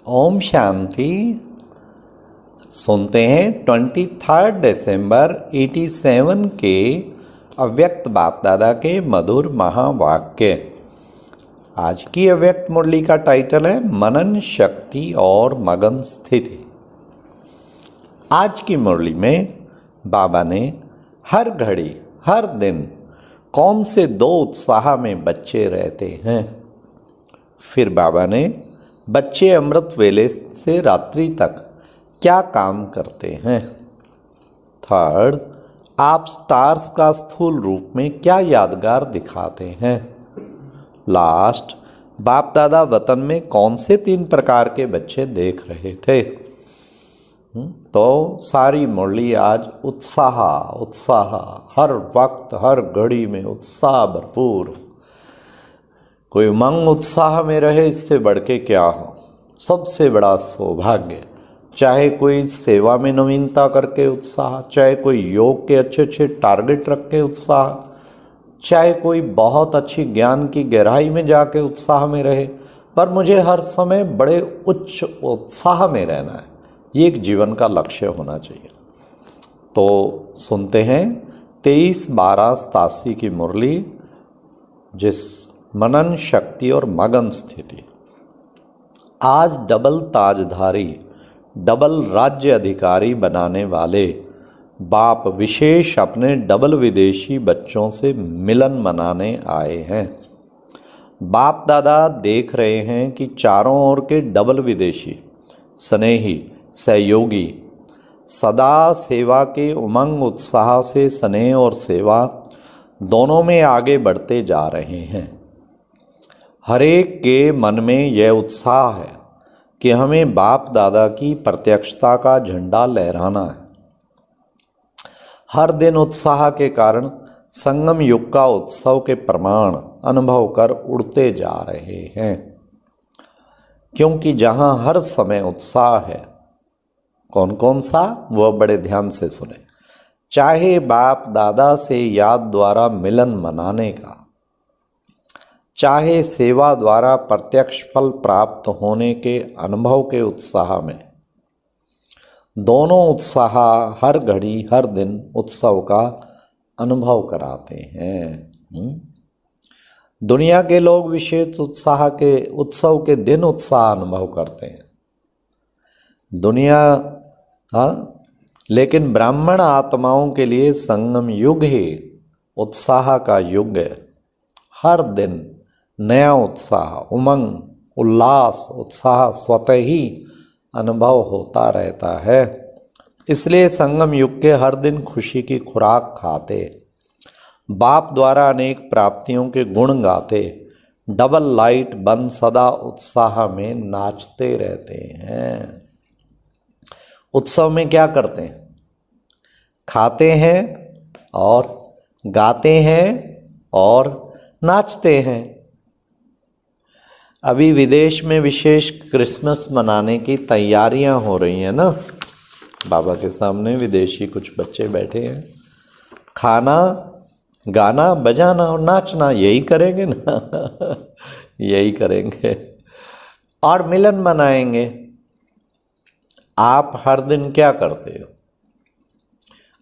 ओम शांति। सुनते हैं 23 दिसंबर 87 के अव्यक्त बाप दादा के मधुर महावाक्य। आज की अव्यक्त मुरली का टाइटल है मनन शक्ति और मगन स्थिति। आज की मुरली में बाबा ने हर घड़ी हर दिन कौन से दो उत्साह में बच्चे रहते हैं, फिर बाबा ने बच्चे अमृत वेले से रात्रि तक क्या काम करते हैं, थर्ड आप स्टार्स का स्थूल रूप में क्या यादगार दिखाते हैं, लास्ट बाप दादा वतन में कौन से 3 प्रकार के बच्चे देख रहे थे। तो सारी मुरली आज उत्साह उत्साह, हर वक्त हर घड़ी में उत्साह भरपूर। कोई उमंग उत्साह में रहे, इससे बढ़ के क्या हो, सबसे बड़ा सौभाग्य। चाहे कोई सेवा में नवीनता करके उत्साह, चाहे कोई योग के अच्छे अच्छे टारगेट रख के उत्साह, चाहे कोई बहुत अच्छी ज्ञान की गहराई में जाके उत्साह में रहे, पर मुझे हर समय बड़े उच्च उत्साह में रहना है, ये एक जीवन का लक्ष्य होना चाहिए। तो सुनते हैं 23/12/87 की मुरली, जिस मनन शक्ति और मगन स्थिति। आज डबल ताजधारी, डबल राज्य अधिकारी बनाने वाले बाप विशेष अपने डबल विदेशी बच्चों से मिलन मनाने आए हैं। बाप दादा देख रहे हैं कि चारों ओर के डबल विदेशी स्नेही सहयोगी सदा सेवा के उमंग उत्साह से स्नेह और सेवा दोनों में आगे बढ़ते जा रहे हैं। हर एक के मन में यह उत्साह है कि हमें बाप दादा की प्रत्यक्षता का झंडा लहराना है। हर दिन उत्साह के कारण संगम युग का उत्सव के प्रमाण अनुभव कर उड़ते जा रहे हैं, क्योंकि जहाँ हर समय उत्साह है, कौन कौन सा, वह बड़े ध्यान से सुने। चाहे बाप दादा से याद द्वारा मिलन मनाने का, चाहे सेवा द्वारा प्रत्यक्ष फल प्राप्त होने के अनुभव के उत्साह में, दोनों उत्साह हर घड़ी हर दिन उत्सव का अनुभव कराते हैं। दुनिया के लोग विशेष उत्साह के उत्सव के दिन उत्साह अनुभव करते हैं, दुनिया लेकिन ब्राह्मण आत्माओं के लिए संगम युग ही उत्साह का युग है। हर दिन नया उत्साह, उमंग, उल्लास, उत्साह स्वतः ही अनुभव होता रहता है। इसलिए संगम युग के हर दिन खुशी की खुराक खाते, बाप द्वारा अनेक प्राप्तियों के गुण गाते, डबल लाइट बन सदा उत्साह में नाचते रहते हैं। उत्सव में क्या करते हैं? खाते हैं और गाते हैं और नाचते हैं। अभी विदेश में विशेष क्रिसमस मनाने की तैयारियां हो रही हैं ना। बाबा के सामने विदेशी कुछ बच्चे बैठे हैं, खाना गाना बजाना और नाचना यही करेंगे ना यही करेंगे और मिलन मनाएंगे। आप हर दिन क्या करते हो?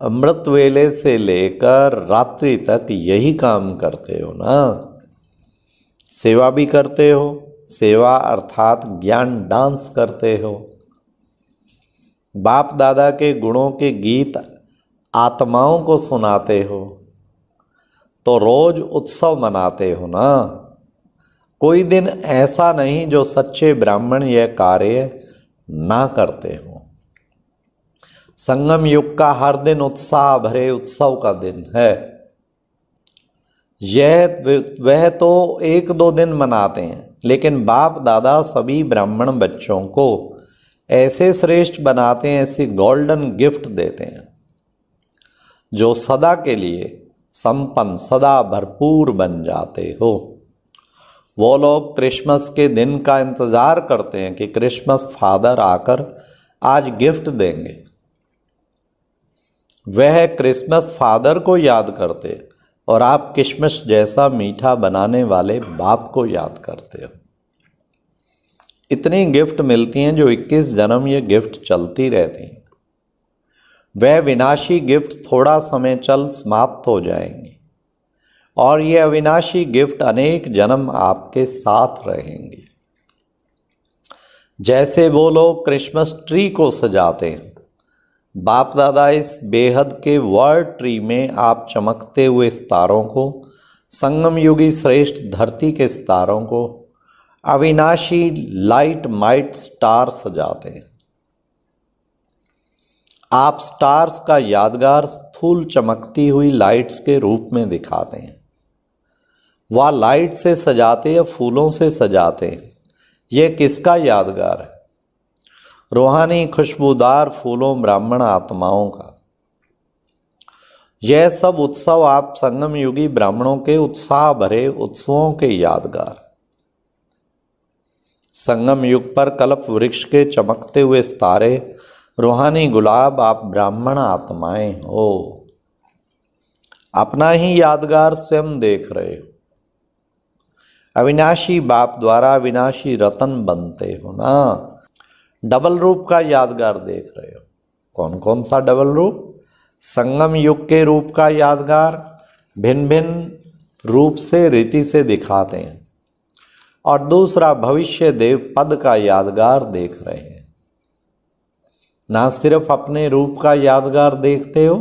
अमृत वेले से लेकर रात्रि तक यही काम करते हो ना। सेवा भी करते हो, सेवा अर्थात ज्ञान डांस करते हो। बाप दादा के गुणों के गीत आत्माओं को सुनाते हो, तो रोज उत्सव मनाते हो ना। कोई दिन ऐसा नहीं जो सच्चे ब्राह्मण यह कार्य ना करते हो। संगम युग का हर दिन उत्साह भरे उत्सव का दिन है। वह तो 1-2 दिन मनाते हैं, लेकिन बाप दादा सभी ब्राह्मण बच्चों को ऐसे श्रेष्ठ बनाते हैं, ऐसी गोल्डन गिफ्ट देते हैं जो सदा के लिए संपन्न, सदा भरपूर बन जाते हो। वो लोग क्रिसमस के दिन का इंतज़ार करते हैं कि क्रिसमस फादर आकर आज गिफ्ट देंगे। वह क्रिसमस फादर को याद करते और आप किशमिश जैसा मीठा बनाने वाले बाप को याद करते हो। इतनी गिफ्ट मिलती हैं जो 21 जन्म ये गिफ्ट चलती रहती हैं। वह विनाशी गिफ्ट थोड़ा समय चल समाप्त हो जाएंगी और ये अविनाशी गिफ्ट अनेक जन्म आपके साथ रहेंगी। जैसे वो लोग क्रिसमस ट्री को सजाते हैं, बाप दादा इस बेहद के वर्ल्ड ट्री में आप चमकते हुए सितारों को, संगम युगी श्रेष्ठ धरती के सितारों को, अविनाशी लाइट माइट स्टार सजाते हैं। आप स्टार्स का यादगार स्थूल चमकती हुई लाइट्स के रूप में दिखाते हैं। वह लाइट से सजाते या फूलों से सजाते हैं, यह किसका यादगार है? रूहानी खुशबूदार फूलों ब्राह्मण आत्माओं का। यह सब उत्सव आप संगम युगी ब्राह्मणों के उत्साह भरे उत्सवों के यादगार। संगम युग पर कल्प वृक्ष के चमकते हुए सितारे, रूहानी गुलाब आप ब्राह्मण आत्माएं हो। अपना ही यादगार स्वयं देख रहे हो। अविनाशी बाप द्वारा अविनाशी रतन बनते हो ना। डबल रूप का यादगार देख रहे हो। कौन कौन सा डबल रूप? संगम युग के रूप का यादगार भिन्न भिन्न रूप से रीति से दिखाते हैं, और दूसरा भविष्य देव पद का यादगार देख रहे हैं। ना सिर्फ अपने रूप का यादगार देखते हो,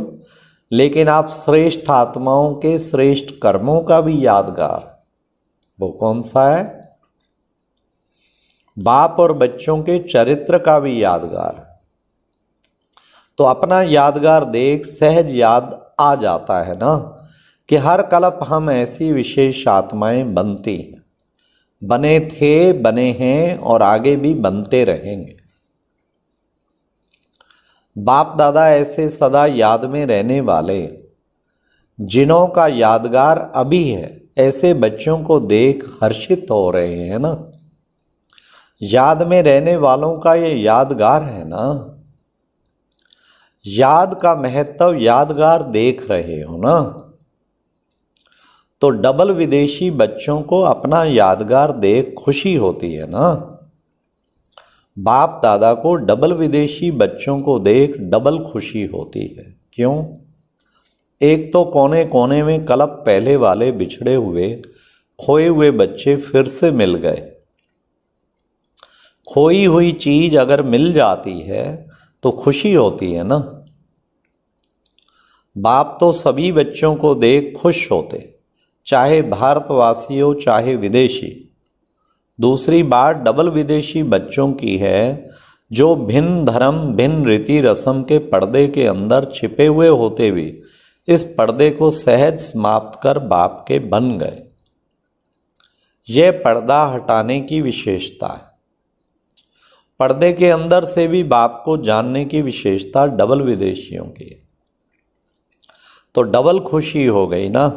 लेकिन आप श्रेष्ठ आत्माओं के श्रेष्ठ कर्मों का भी यादगार। वो कौन सा है? बाप और बच्चों के चरित्र का भी यादगार। तो अपना यादगार देख सहज याद आ जाता है ना कि हर कल्प हम ऐसी विशेष आत्माएं बनती हैं, बने थे, बने हैं और आगे भी बनते रहेंगे। बाप दादा ऐसे सदा याद में रहने वाले, जिन्हों का यादगार अभी है, ऐसे बच्चों को देख हर्षित हो रहे हैं ना। याद में रहने वालों का ये यादगार है ना। याद का महत्व यादगार देख रहे हो ना। तो डबल विदेशी बच्चों को अपना यादगार देख खुशी होती है ना। बाप दादा को डबल विदेशी बच्चों को देख डबल खुशी होती है। क्यों? एक तो कोने कोने में कल्प पहले वाले बिछड़े हुए खोए हुए बच्चे फिर से मिल गए। खोई हुई चीज अगर मिल जाती है तो खुशी होती है ना। बाप तो सभी बच्चों को देख खुश होते, चाहे भारतवासी हो चाहे विदेशी। दूसरी बात डबल विदेशी बच्चों की है, जो भिन्न धर्म भिन्न रीति रस्म के पर्दे के अंदर छिपे हुए होते भी इस पर्दे को सहज समाप्त कर बाप के बन गए। यह पर्दा हटाने की विशेषता है। पर्दे के अंदर से भी बाप को जानने की विशेषता डबल विदेशियों की है। तो डबल खुशी हो गई ना।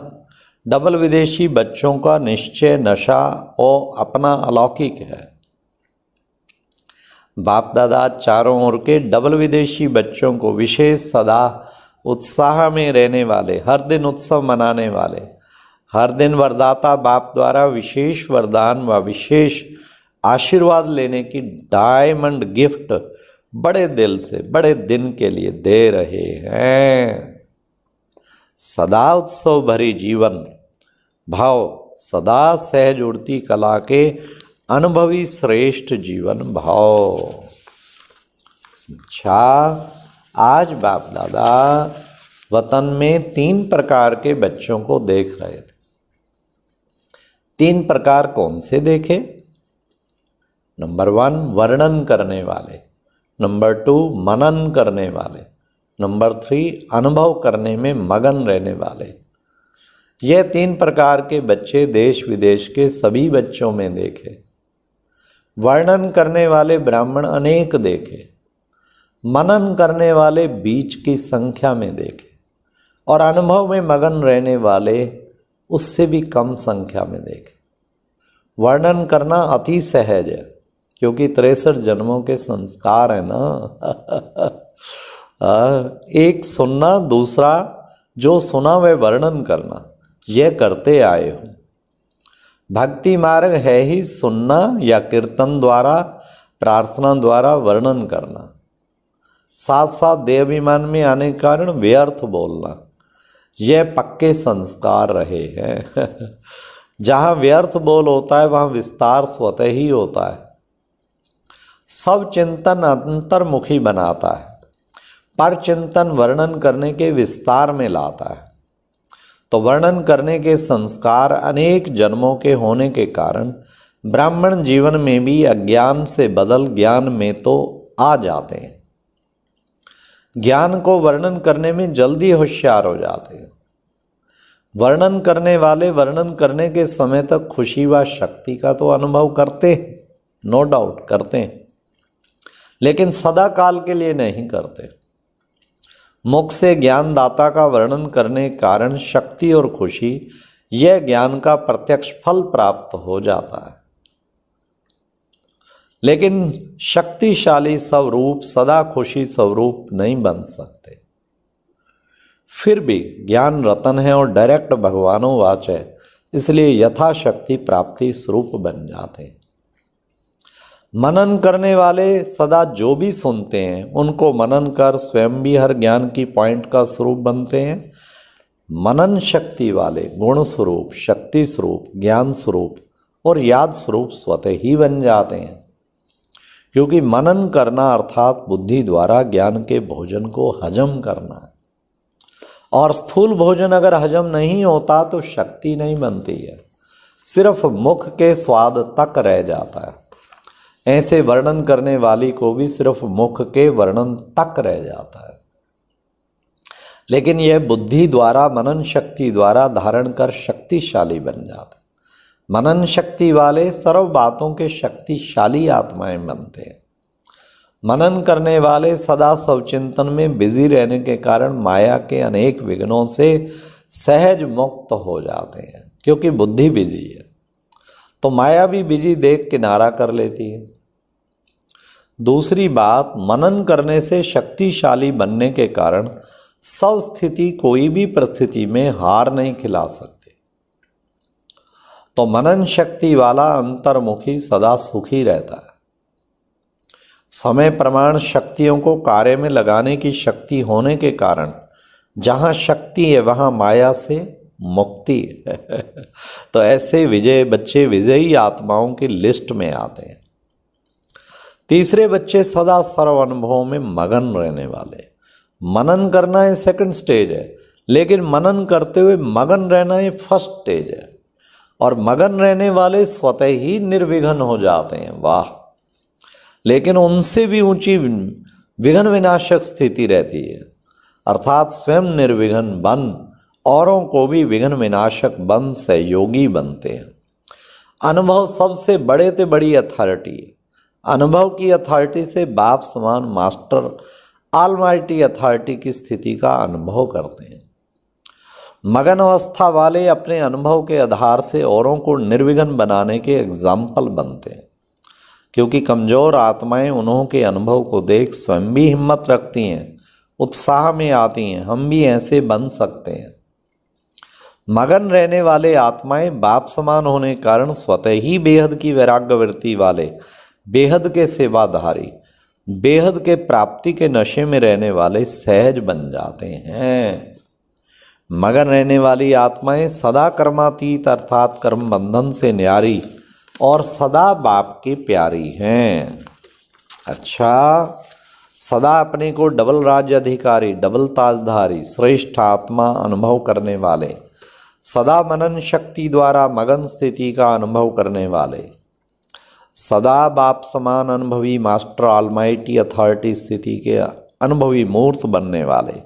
डबल विदेशी बच्चों का निश्चय नशा और अपना अलौकिक है। बाप दादा चारों ओर के डबल विदेशी बच्चों को विशेष सदा उत्साह में रहने वाले, हर दिन उत्सव मनाने वाले, हर दिन वरदाता बाप द्वारा विशेष वरदान व विशेष आशीर्वाद लेने की डायमंड गिफ्ट बड़े दिल से बड़े दिन के लिए दे रहे हैं। सदा उत्सव भरी जीवन भाव, सदा सहज उड़ती कला के अनुभवी श्रेष्ठ जीवन भाव। अच्छा, आज बाप दादा वतन में 3 प्रकार के बच्चों को देख रहे थे। 3 प्रकार कौन से देखे? नंबर 1 वर्णन करने वाले, नंबर 2 मनन करने वाले, नंबर 3 अनुभव करने में मगन रहने वाले। यह 3 प्रकार के बच्चे देश विदेश के सभी बच्चों में देखे। वर्णन करने वाले ब्राह्मण अनेक देखे, मनन करने वाले बीच की संख्या में देखे, और अनुभव में मगन रहने वाले उससे भी कम संख्या में देखे। वर्णन करना अति सहज है, क्योंकि 63 जन्मों के संस्कार है ना। एक सुनना, दूसरा जो सुना वह वर्णन करना, यह करते आए हो। भक्ति मार्ग है ही सुनना या कीर्तन द्वारा प्रार्थना द्वारा वर्णन करना, साथ साथ देहाभिमान में आने के कारण व्यर्थ बोलना, यह पक्के संस्कार रहे हैं। जहाँ व्यर्थ बोल होता है वहाँ विस्तार स्वतः ही होता है। सब चिंतन अंतर्मुखी बनाता है, पर चिंतन वर्णन करने के विस्तार में लाता है। तो वर्णन करने के संस्कार अनेक जन्मों के होने के कारण ब्राह्मण जीवन में भी अज्ञान से बदल ज्ञान में तो आ जाते हैं। ज्ञान को वर्णन करने में जल्दी होशियार हो जाते हैं। वर्णन करने वाले वर्णन करने के समय तक खुशी व शक्ति का तो अनुभव करते हैं, नो डाउट करते हैं, लेकिन सदा काल के लिए नहीं करते। मुख से ज्ञानदाता का वर्णन करने के कारण शक्ति और खुशी, यह ज्ञान का प्रत्यक्ष फल प्राप्त हो जाता है। लेकिन शक्तिशाली स्वरूप सदा खुशी स्वरूप नहीं बन सकते। फिर भी ज्ञान रतन है और डायरेक्ट भगवानोवाच है, इसलिए यथाशक्ति प्राप्ति स्वरूप बन जाते हैं। मनन करने वाले सदा जो भी सुनते हैं उनको मनन कर स्वयं भी हर ज्ञान की पॉइंट का स्वरूप बनते हैं। मनन शक्ति वाले गुण स्वरूप, शक्ति स्वरूप, ज्ञान स्वरूप और याद स्वरूप स्वतः ही बन जाते हैं, क्योंकि मनन करना अर्थात बुद्धि द्वारा ज्ञान के भोजन को हजम करना है। और स्थूल भोजन अगर हजम नहीं होता तो शक्ति नहीं बनती है, सिर्फ मुख के स्वाद तक रह जाता है। ऐसे वर्णन करने वाली को भी सिर्फ मुख के वर्णन तक रह जाता है। लेकिन यह बुद्धि द्वारा मनन शक्ति द्वारा धारण कर शक्तिशाली बन जाते। मनन शक्ति वाले सर्व बातों के शक्तिशाली आत्माएं बनते हैं। मनन करने वाले सदा स्वचिंतन में बिजी रहने के कारण माया के अनेक विघ्नों से सहज मुक्त हो जाते हैं, क्योंकि बुद्धि बिजी है तो माया भी बिजी देख किनारा कर लेती है। दूसरी बात, मनन करने से शक्तिशाली बनने के कारण सब स्थिति कोई भी परिस्थिति में हार नहीं खिला सकते। तो मनन शक्ति वाला अंतर्मुखी सदा सुखी रहता है। समय प्रमाण शक्तियों को कार्य में लगाने की शक्ति होने के कारण जहाँ शक्ति है वहाँ माया से मुक्ति है। तो ऐसे विजय बच्चे विजयी आत्माओं की लिस्ट में आते हैं। तीसरे बच्चे सदा सर्व अनुभवों में मगन रहने वाले। मनन करना ये सेकंड स्टेज है, लेकिन मनन करते हुए मगन रहना ये फर्स्ट स्टेज है। और मगन रहने वाले स्वतः ही निर्विघ्न हो जाते हैं, वाह। लेकिन उनसे भी ऊंची विघ्न विनाशक स्थिति रहती है, अर्थात स्वयं निर्विघ्न बन औरों को भी विघ्न विनाशक बन सहयोगी बनते हैं। अनुभव सबसे बड़े से बड़ी अथॉरिटी है। अनुभव की अथॉरिटी से बाप समान मास्टर ऑलमाइटी अथॉरिटी की स्थिति का अनुभव करते हैं। मगन अवस्था वाले अपने अनुभव के आधार से औरों को निर्विघ्न बनाने के एग्जाम्पल बनते हैं, क्योंकि कमजोर आत्माएं उन्हों के अनुभव को देख स्वयं भी हिम्मत रखती हैं, उत्साह में आती हैं, हम भी ऐसे बन सकते हैं। मगन रहने वाले आत्माएं बाप समान होने के कारण स्वतः ही बेहद की वैराग्य वृत्ति वाले, बेहद के सेवाधारी, बेहद के प्राप्ति के नशे में रहने वाले सहज बन जाते हैं। मगन रहने वाली आत्माएं सदा कर्मातीत अर्थात कर्म बंधन से न्यारी और सदा बाप की प्यारी हैं। अच्छा, सदा अपने को डबल राज्य अधिकारी, डबल ताजधारी, श्रेष्ठ आत्मा अनुभव करने वाले, सदा मनन शक्ति द्वारा मगन स्थिति का अनुभव करने वाले, सदा बाप समान अनुभवी मास्टर ऑलमाइटी अथॉरिटी स्थिति के अनुभवी मूर्त बनने वाले,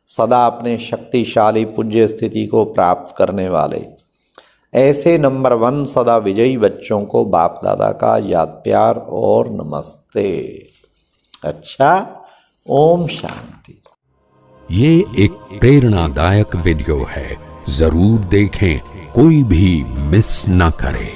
सदा अपने शक्तिशाली पूज्य स्थिति को प्राप्त करने वाले, ऐसे नंबर 1 सदा विजयी बच्चों को बाप दादा का याद प्यार और नमस्ते। अच्छा, ओम शांति। ये एक प्रेरणादायक वीडियो है, जरूर देखें, कोई भी मिस न करे।